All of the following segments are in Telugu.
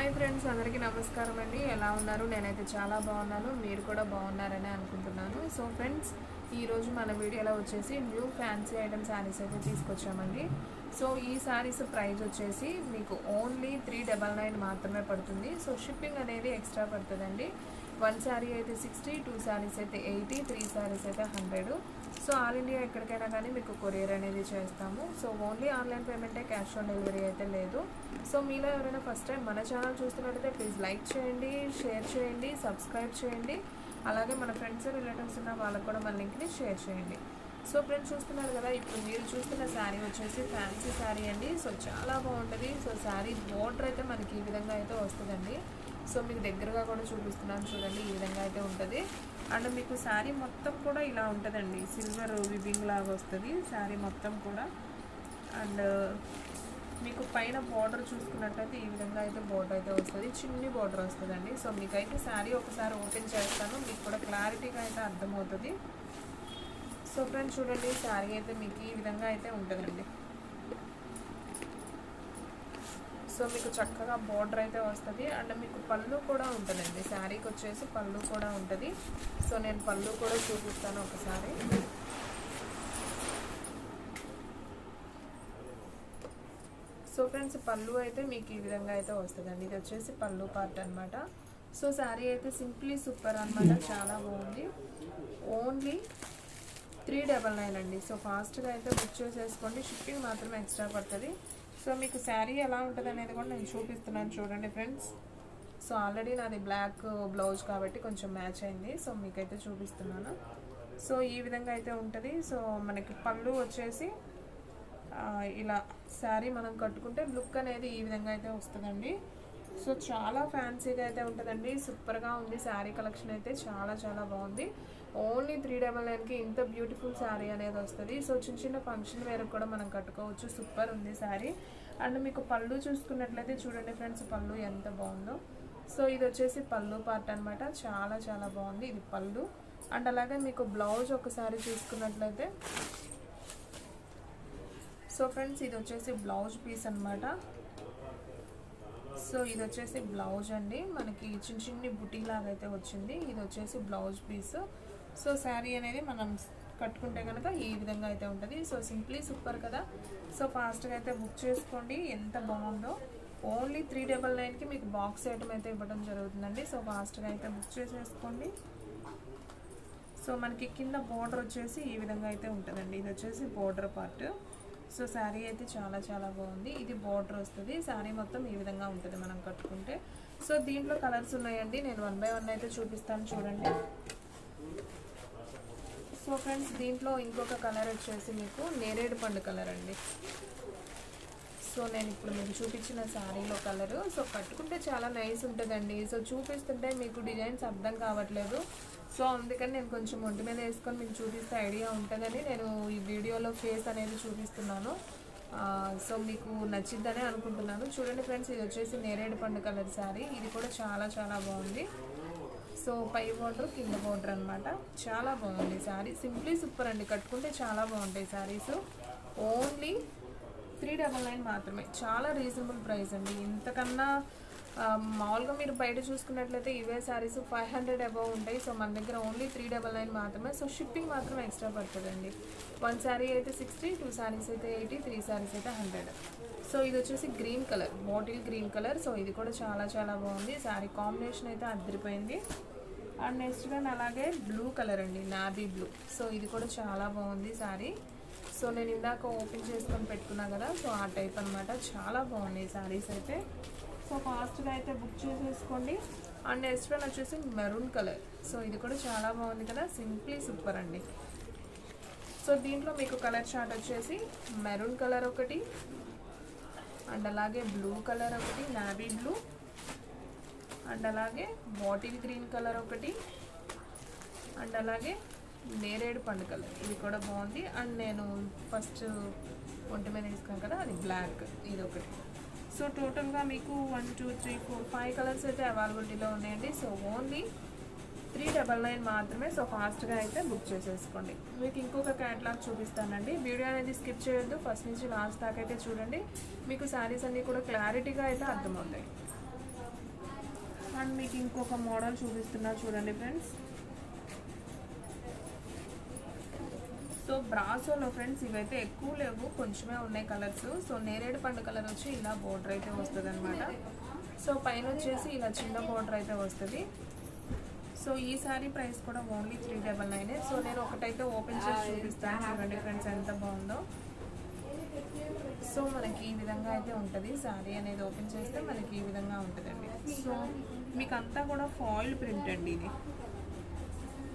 హాయ్ ఫ్రెండ్స్, అందరికీ నమస్కారం అండి. ఎలా ఉన్నారు? నేనైతే చాలా బాగున్నాను. మీరు కూడా బాగున్నారని అనుకుంటున్నాను. సో ఫ్రెండ్స్, ఈరోజు మన వీడియోలో వచ్చేసి న్యూ ఫ్యాన్సీ ఐటమ్ శారీస్ అయితే తీసుకొచ్చామండి. సో ఈ శారీస్ ప్రైస్ వచ్చేసి మీకు ఓన్లీ 399 మాత్రమే పడుతుంది. సో షిప్పింగ్ అనేది ఎక్స్ట్రా పడుతుందండి. 1 శారీ అయితే 60, 2 శారీస్ అయితే 80, 3 శారీస్ అయితే 100. సో ఆల్ ఇండియా ఎక్కడికైనా కానీ మీకు కొరియర్ అనేది చేస్తాము. సో ఓన్లీ ఆన్లైన్ పేమెంటే, క్యాష్ ఆన్ డెలివరీ అయితే లేదు. సో మీలో ఎవరైనా ఫస్ట్ టైం మన ఛానల్ చూస్తున్నట్టయితే ప్లీజ్ లైక్ చేయండి, షేర్ చేయండి, సబ్స్క్రైబ్ చేయండి. అలాగే మన ఫ్రెండ్స్ రిలేటివ్స్ ఉన్న వాళ్ళకు కూడా మన లింక్ని షేర్ చేయండి. సో ఫ్రెండ్స్, చూస్తున్నారు కదా, ఇప్పుడు మీరు చూస్తున్న శారీ వచ్చేసి ఫ్యాన్సీ శారీ అండి. సో చాలా బాగుంటుంది. సో శారీ బోర్డర్ అయితే మనకి ఈ విధంగా అయితే వస్తుందండి. సో మీకు దగ్గరగా కూడా చూపిస్తున్నాను చూడండి, ఈ విధంగా అయితే ఉంటుంది. అండ్ మీకు శారీ మొత్తం కూడా ఇలా ఉంటుందండి, సిల్వర్ వివింగ్ లాగా వస్తుంది శారీ మొత్తం కూడా. అండ్ మీకు పైన బార్డర్ చూసుకున్నట్లయితే ఈ విధంగా అయితే బార్డర్ అయితే వస్తుంది, చిన్ని బార్డర్ వస్తుందండి. సో మీకైతే శారీ ఒకసారి ఓపెన్ చేస్తాను, మీకు కూడా క్లారిటీగా అయితే అర్థమవుతుంది. సో ఫ్రెండ్స్ చూడండి, శారీ అయితే మీకు ఈ విధంగా అయితే ఉంటుందండి. సో మీకు చక్కగా బార్డర్ అయితే వస్తుంది. అండ్ మీకు పళ్ళు కూడా ఉంటుందండి, శారీకి వచ్చేసి పళ్ళు కూడా ఉంటుంది. సో నేను పళ్ళు కూడా చూపిస్తాను ఒకసారి. సో ఫ్రెండ్స్, పళ్ళు అయితే మీకు ఈ విధంగా అయితే వస్తుందండి. ఇది వచ్చేసి పళ్ళు పార్ట్ అనమాట. సో శారీ అయితే సింప్లీ సూపర్ అనమాట, చాలా బాగుంది. ఓన్లీ 399 అండి. సో ఫాస్ట్గా అయితే బుక్ చేసేసుకోండి, షిప్పింగ్ మాత్రమే ఎక్స్ట్రా పడుతుంది. సో మీకు శారీ ఎలా ఉంటుంది అనేది కూడా నేను చూపిస్తున్నాను చూడండి ఫ్రెండ్స్. సో ఆల్రెడీ నాది బ్లాక్ బ్లౌజ్ కాబట్టి కొంచెం మ్యాచ్ అయింది. సో మీకైతే చూపిస్తున్నాను. సో ఈ విధంగా అయితే ఉంటుంది. సో మనకి పళ్ళు వచ్చేసి ఇలా శారీ మనం కట్టుకుంటే లుక్ అనేది ఈ విధంగా అయితే వస్తుందండి. సో చాలా ఫ్యాన్సీగా అయితే ఉంటుందండి, సూపర్గా ఉంది. శారీ కలెక్షన్ అయితే చాలా చాలా బాగుంది. ఓన్లీ 399కి ఇంత బ్యూటిఫుల్ శారీ అనేది వస్తుంది. సో చిన్న చిన్న ఫంక్షన్ వేర్ కూడా మనం కట్టుకోవచ్చు, సూపర్ ఉంది శారీ. అండ్ మీకు పళ్ళు చూసుకున్నట్లయితే చూడండి ఫ్రెండ్స్, పళ్ళు ఎంత బాగుందో. సో ఇది వచ్చేసి పళ్ళు పార్ట్ అనమాట, చాలా చాలా బాగుంది ఇది పళ్ళు. అండ్ అలాగే మీకు బ్లౌజ్ ఒకసారి చూసుకున్నట్లయితే, సో ఫ్రెండ్స్ ఇది వచ్చేసి బ్లౌజ్ పీస్ అనమాట. సో ఇది వచ్చేసి బ్లౌజ్ అండి, మనకి చిన్న చిన్ని బుటీ లాగా అయితే వచ్చింది. ఇది వచ్చేసి బ్లౌజ్ పీస్. సో శారీ అనేది మనం కట్టుకుంటే కనుక ఈ విధంగా అయితే ఉంటుంది. సో సింప్లీ సూపర్ కదా. సో ఫాస్ట్గా అయితే బుక్ చేసుకోండి, ఎంత బాగుందో. ఓన్లీ 399కి మీకు బాక్స్ ఐటమ్ అయితే ఇవ్వడం జరుగుతుందండి. సో ఫాస్ట్గా అయితే బుక్ చేసేసుకోండి. సో మనకి కింద బోర్డర్ వచ్చేసి ఈ విధంగా అయితే ఉంటుందండి. ఇది వచ్చేసి బోర్డర్ పార్ట్. సో శారీ అయితే చాలా చాలా బాగుంది. ఇది బార్డర్ వస్తుంది, శారీ మొత్తం ఈ విధంగా ఉంటుంది మనం కట్టుకుంటే. సో దీంట్లో కలర్స్ ఉన్నాయండి, నేను 1 by 1 అయితే చూపిస్తాను చూడండి. సో ఫ్రెండ్స్, దీంట్లో ఇంకొక కలర్ వచ్చేసి మీకు నేరేడు పండు కలర్ అండి. సో నేను ఇప్పుడు మీకు చూపించిన శారీలో కలరు. సో కట్టుకుంటే చాలా నైస్ ఉంటుందండి. సో చూపిస్తుంటే మీకు డిజైన్స్ అర్థం కావట్లేదు. సో అందుకని నేను కొంచెం ఒంటి మీద వేసుకొని మీకు చూపిస్తే ఐడియా ఉంటుందని నేను ఈ వీడియోలో ఫేస్ అనేది చూపిస్తున్నాను. సో మీకు నచ్చిద్దని అనుకుంటున్నాను. చూడండి ఫ్రెండ్స్, ఇది వచ్చేసి నేరేడు పండు కలర్ శారీ. ఇది కూడా చాలా చాలా బాగుంది. సో పై బోర్డర్ కింద బోర్డర్ అనమాట, చాలా బాగుంది శారీ. సింప్లీ సూపర్ అండి, కట్టుకుంటే చాలా బాగుంటాయి శారీస్. ఓన్లీ 399 మాత్రమే, చాలా రీజనబుల్ ప్రైస్ అండి. ఇంతకన్నా మామూలుగా మీరు బయట చూసుకున్నట్లయితే ఇవే శారీస్ 500 అబవ్ ఉంటాయి. సో మన దగ్గర ఓన్లీ 399 మాత్రమే. సో షిప్పింగ్ మాత్రం ఎక్స్ట్రా పడుతుందండి. 1 శారీ అయితే 60, 2 శారీస్ అయితే 80, 3 శారీస్ అయితే 100. సో ఇది వచ్చేసి green colour, bottle green colour. So ఇది కూడా చాలా చాలా బాగుంది. శారీ కాంబినేషన్ అయితే అదిరిపోయింది. అండ్ నెక్స్ట్ వన్ అలాగే బ్లూ కలర్ అండి, నాబీ బ్లూ. సో ఇది కూడా చాలా బాగుంది శారీ. సో నేను ఇందాక ఓపెన్ చేసుకొని పెట్టుకున్నా కదా, సో ఆ టైప్ అనమాట, చాలా బాగున్నాయి శారీస్ అయితే. సో ఫాస్ట్గా అయితే బుక్ చేసేసుకోండి. అండ్ నెక్స్ట్ వన్ వచ్చేసి మెరూన్ కలర్. సో ఇది కూడా చాలా బాగుంది కదా, సింప్లీ సూపర్ అండి. సో దీంట్లో మీకు కలర్ చార్ట్ వచ్చేసి మెరూన్ కలర్ ఒకటి, అండ్ అలాగే బ్లూ కలర్ ఒకటి, నావీ బ్లూ, అండ్ అలాగే బాటిల్ గ్రీన్ కలర్ ఒకటి, అండ్ అలాగే నేరేడు పండు కలర్, ఇది కూడా బాగుంది. అండ్ నేను ఫస్ట్ ఒంటి మీద వేసుకున్నాను కదా, అది బ్లాక్, ఇది ఒకటి. సో టోటల్గా మీకు 1 2 3 4 5 కలర్స్ అయితే అవైలబిలిటీలో ఉన్నాయండి. సో ఓన్లీ 399 మాత్రమే. సో ఫాస్ట్గా అయితే బుక్ చేసేసుకోండి. మీకు ఇంకొక క్యాటలాగ్ చూపిస్తానండి, వీడియో అనేది స్కిప్ చేయొద్దు, ఫస్ట్ నుంచి లాస్ట్ దాకా అయితే చూడండి. మీకు శారీస్ అన్నీ కూడా క్లారిటీగా అయితే అర్థమవుతాయి. అండ్ మీకు ఇంకొక మోడల్ చూపిస్తున్నా చూడండి ఫ్రెండ్స్. సో బ్రాసోలో ఫ్రెండ్స్ ఇవైతే ఎక్కువ లేవు, కొంచెమే ఉన్నాయి కలర్స్. సో నేరేడు పండు కలర్ వచ్చి ఇలా బోర్డర్ అయితే వస్తుంది అనమాట. సో పైన వచ్చేసి ఇలా చిన్న బోర్డర్ అయితే వస్తుంది. సో ఈ సారీ ప్రైస్ కూడా ఓన్లీ 399. సో నేను ఒకటైతే ఓపెన్ చేసి చూపిస్తాను చూడండి ఫ్రెండ్స్ ఎంత బాగుందో. సో మనకి ఈ విధంగా అయితే ఉంటుంది సారీ అనేది. ఓపెన్ చేస్తే మనకి ఈ విధంగా ఉంటుందండి. సో మీకు అంతా కూడా ఫాయిల్ ప్రింట్ అండి. ఇది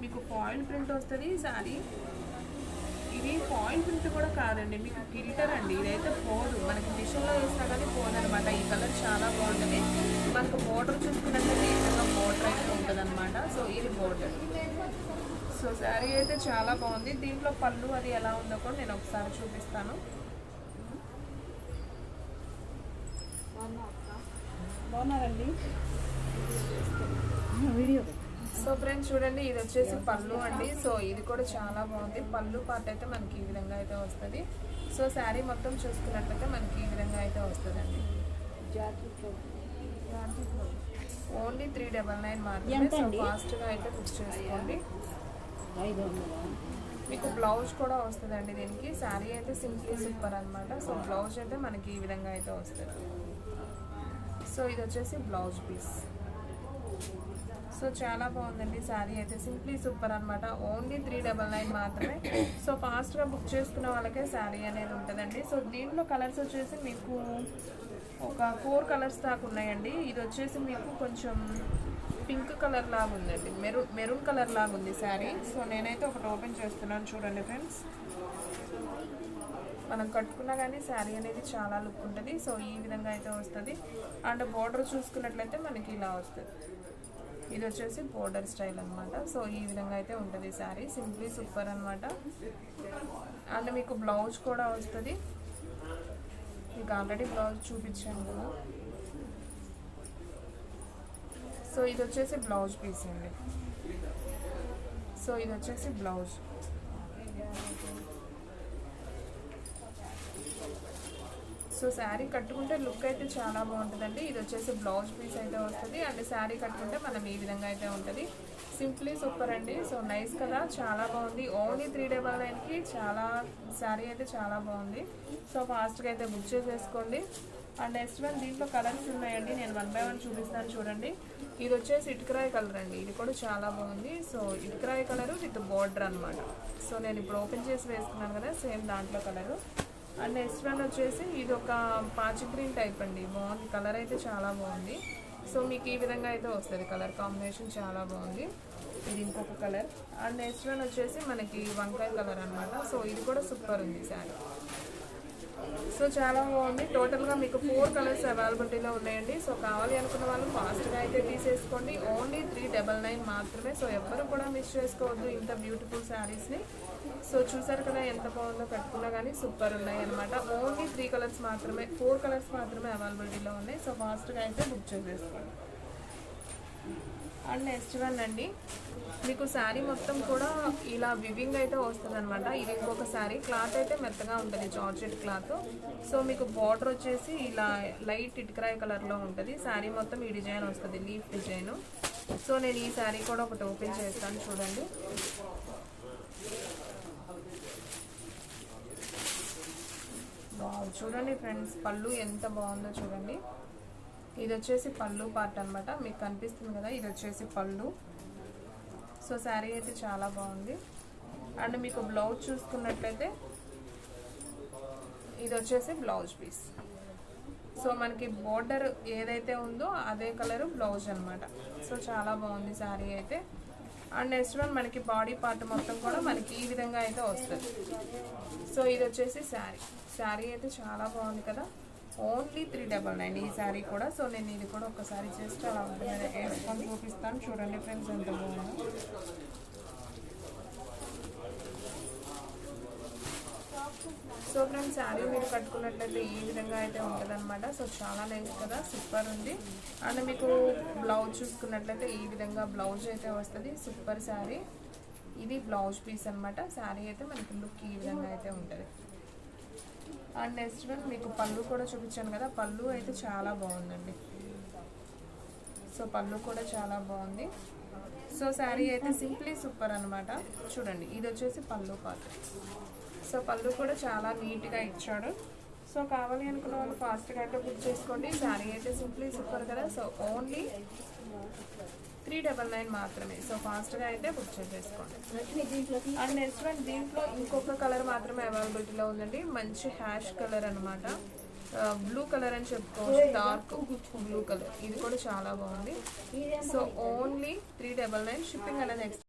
మీకు ఫాయిల్ ప్రింట్ వస్తుంది సారీ. ఇది ఫాయిల్ ప్రింట్ కూడా కాదండి, మీకు గిల్టర్ అండి. ఇదైతే పోదు, మనకి మిషన్లో వేసినా కానీ పోదనమాట. ఈ కలర్ చాలా బాగుంటుంది. మనకు బోర్డర్ చూసుకున్నట్లయితే ఈ విధంగా బోర్డర్ అయితే ఉంటుంది అనమాట. సో ఇది బోర్డర్. సో శారీ అయితే చాలా బాగుంది. దీంట్లో పళ్ళు అది ఎలా ఉందో కూడా నేను ఒకసారి చూపిస్తాను. బాగున్నారండి వీడియో. సో ఫ్రెండ్స్ చూడండి, ఇది వచ్చేసి పళ్ళు అండి. సో ఇది కూడా చాలా బాగుంది. పళ్ళు పార్ట్ అయితే మనకి ఈ విధంగా అయితే వస్తుంది. సో శారీ మొత్తం చూసుకున్నట్లయితే మనకి ఈ విధంగా అయితే వస్తుందండి. ఓన్లీ 399 మాత్రమే. సో ఫాస్ట్గా అయితే బుక్ చేసుకోండి. మీకు బ్లౌజ్ కూడా వస్తుందండి దీనికి. శారీ అయితే సింప్లీ సూపర్ అనమాట. సో బ్లౌజ్ అయితే మనకి ఈ విధంగా అయితే వస్తుంది. సో ఇది వచ్చేసి బ్లౌజ్ పీస్. సో చాలా బాగుందండి శారీ అయితే, సింప్లీ సూపర్ అనమాట. ఓన్లీ 399 మాత్రమే. సో ఫాస్ట్గా బుక్ చేసుకున్న వాళ్ళకే శారీ అనేది ఉంటుందండి. సో దీంట్లో కలర్స్ వచ్చేసి మీకు ఒక 4 కలర్స్ దాకా ఉన్నాయండి. ఇది వచ్చేసి మీకు కొంచెం పింక్ కలర్ లాగా ఉందండి, మెరూన్ కలర్ లాగా ఉంది శారీ. సో నేనైతే ఒకటి ఓపెన్ చేస్తున్నాను చూడండి ఫ్రెండ్స్. మనం కట్టుకున్నా కానీ శారీ అనేది చాలా లుక్ ఉంటుంది. సో ఈ విధంగా అయితే వస్తుంది. అండ్ బోర్డర్ చూసుకున్నట్లయితే మనకి ఇలా వస్తుంది. ఇది వచ్చేసి బోర్డర్ స్టైల్ అనమాట. సో ఈ విధంగా అయితే ఉంటుంది శారీ, సింప్లీ సూపర్ అనమాట. అండ్ మీకు బ్లౌజ్ కూడా వస్తుంది. మీకు ఆల్రెడీ బ్లౌజ్ చూపించాను కదా. సో ఇది వచ్చేసి బ్లౌజ్ పీస్ అండి. సో ఇది వచ్చేసి బ్లౌజ్. సో శారీ కట్టుకుంటే లుక్ అయితే చాలా బాగుంటుందండి. ఇది వచ్చేసి బ్లౌజ్ పీస్ అయితే వస్తుంది. అండ్ శారీ కట్టుకుంటే మనం ఈ విధంగా అయితే ఉంటుంది. సింప్లీ సూపర్ అండి. సో నైస్ కదా, చాలా బాగుంది. ఓన్లీ 399కి చాలా శారీ అయితే చాలా బాగుంది. సో ఫాస్ట్గా అయితే బుక్ చేసేసుకోండి. అండ్ నెక్స్ట్ వన్ దీంట్లో కలర్స్ ఉన్నాయండి, నేను 1 by 1 చూపిస్తాను చూడండి. ఇది వచ్చేసి ఇటుకరాయి కలర్ అండి. ఇది కూడా చాలా బాగుంది. సో ఇటుకరాయి కలరు విత్ బోర్డర్ అనమాట. సో నేను ఇప్పుడు ఓపెన్ చేసి వేసుకున్నాను కదా, సేమ్ దాంట్లో కలరు. అండ్ నెక్స్ట్ వన్ వచ్చేసి ఇది ఒక పాచి గ్రీన్ టైప్ అండి. బాగుంది, కలర్ అయితే చాలా బాగుంది. సో మీకు ఈ విధంగా అయితే వస్తుంది. కలర్ కాంబినేషన్ చాలా బాగుంది. ఇది ఇంకొక కలర్. అండ్ నెక్స్ట్ వన్ వచ్చేసి మనకి వంకాయ కలర్ అనమాట. సో ఇది కూడా సూపర్ ఉంది శారీ. సో చాలా బాగుంది. టోటల్గా మీకు 4 కలర్స్ అవైలబిలిటీలో ఉన్నాయండి. సో కావాలి అనుకున్న వాళ్ళు ఫాస్ట్గా అయితే తీసేసుకోండి. ఓన్లీ 399 మాత్రమే. సో ఎవ్వరు కూడా మిస్ చేసుకోవద్దు ఇంత బ్యూటిఫుల్ శారీస్ని. సో చూసారు కదా ఎంత బాగుందో, కట్టుకున్నా కానీ సూపర్ ఉన్నాయి అనమాట. ఓన్లీ 3 కలర్స్ మాత్రమే, 4 కలర్స్ మాత్రమే అవైలబిలిటీలో ఉన్నాయి. సో ఫాస్ట్గా అయితే బుక్ చేసేసుకోండి. అండ్ నెక్స్ట్ వన్ అండి, మీకు శారీ మొత్తం కూడా ఇలా వివింగ్ అయితే వస్తుంది అనమాట. ఇది ఇంకొక శారీ. క్లాత్ అయితే మెత్తగా ఉంటుంది, జార్జెట్ క్లాత్. సో మీకు బార్డర్ వచ్చేసి ఇలా లైట్ ఇటుకరాయి కలర్లో ఉంటుంది. శారీ మొత్తం ఈ డిజైన్ వస్తుంది, లీఫ్ డిజైన్. సో నేను ఈ శారీ కూడా ఒకటి ఓపెన్ చేస్తాను చూడండి. చూడండి ఫ్రెండ్స్, పళ్ళు ఎంత బాగుందో చూడండి. ఇది వచ్చేసి పళ్ళు పార్ట్ అనమాట. మీకు కనిపిస్తుంది కదా, ఇది వచ్చేసి పళ్ళు. సో శారీ అయితే చాలా బాగుంది. అండ్ మీకు బ్లౌజ్ చూసుకున్నట్లయితే ఇది వచ్చేసి బ్లౌజ్ పీస్. సో మనకి బోర్డర్ ఏదైతే ఉందో అదే కలరు బ్లౌజ్ అనమాట. సో చాలా బాగుంది శారీ అయితే. అండ్ నెక్స్ట్ వన్ మనకి బాడీ పార్ట్ మొత్తం కూడా మనకి ఈ విధంగా అయితే వస్తుంది. సో ఇది వచ్చేసి శారీ అయితే చాలా బాగుంది కదా. ఓన్లీ 399 ఈ శారీ కూడా. సో నేను ఇది కూడా ఒకసారి జస్ట్ అలా ఉంటుంది వేసుకొని చూపిస్తాను చూడండి ఫ్రెండ్స్ ఎంత బాగుందో. సో ఫ్రెండ్స్ శారీ మీరు కట్టుకున్నట్లయితే ఈ విధంగా అయితే ఉంటుంది అనమాట. సో చాలా నైస్ కదా, సూపర్ ఉంది. అండ్ మీకు బ్లౌజ్ చూసుకున్నట్లయితే ఈ విధంగా బ్లౌజ్ అయితే వస్తుంది. సూపర్ శారీ. ఇది బ్లౌజ్ పీస్ అనమాట. శారీ అయితే మనకి లుక్ ఈ విధంగా అయితే ఉంటుంది. అండ్ నెక్స్ట్ వన్ మీకు పళ్ళు కూడా చూపించాను కదా, పళ్ళు అయితే చాలా బాగుందండి. సో సో పళ్ళు కూడా చాలా బాగుంది. సో శారీ అయితే సింప్లీ సూపర్ అనమాట. చూడండి ఇది వచ్చేసి పళ్ళు పార్ట్. సో పళ్ళు కూడా చాలా నీట్గా ఇచ్చాడు. సో కావాలి అనుకున్న వాళ్ళు ఫాస్ట్గా అయితే బుక్ చేసుకోండి. శారీ అయితే సింప్లీ సూపర్ కదా. సో ఓన్లీ 399 మాత్రమే. సో ఫాస్ట్గా అయితే బుక్ చేసేసుకోండి. అండ్ నెక్స్ట్ వన్ దీంట్లో ఇంకొక కలర్ మాత్రమే అవైలబిలిటీలో ఉందండి. మంచి హ్యాష్ కలర్ అనమాట. బ్లూ కలర్ అని చెప్పుకోవచ్చు, డార్క్ బ్లూ కలర్. ఇది కూడా చాలా బాగుంది. So only 399. షిప్పింగ్ అనేది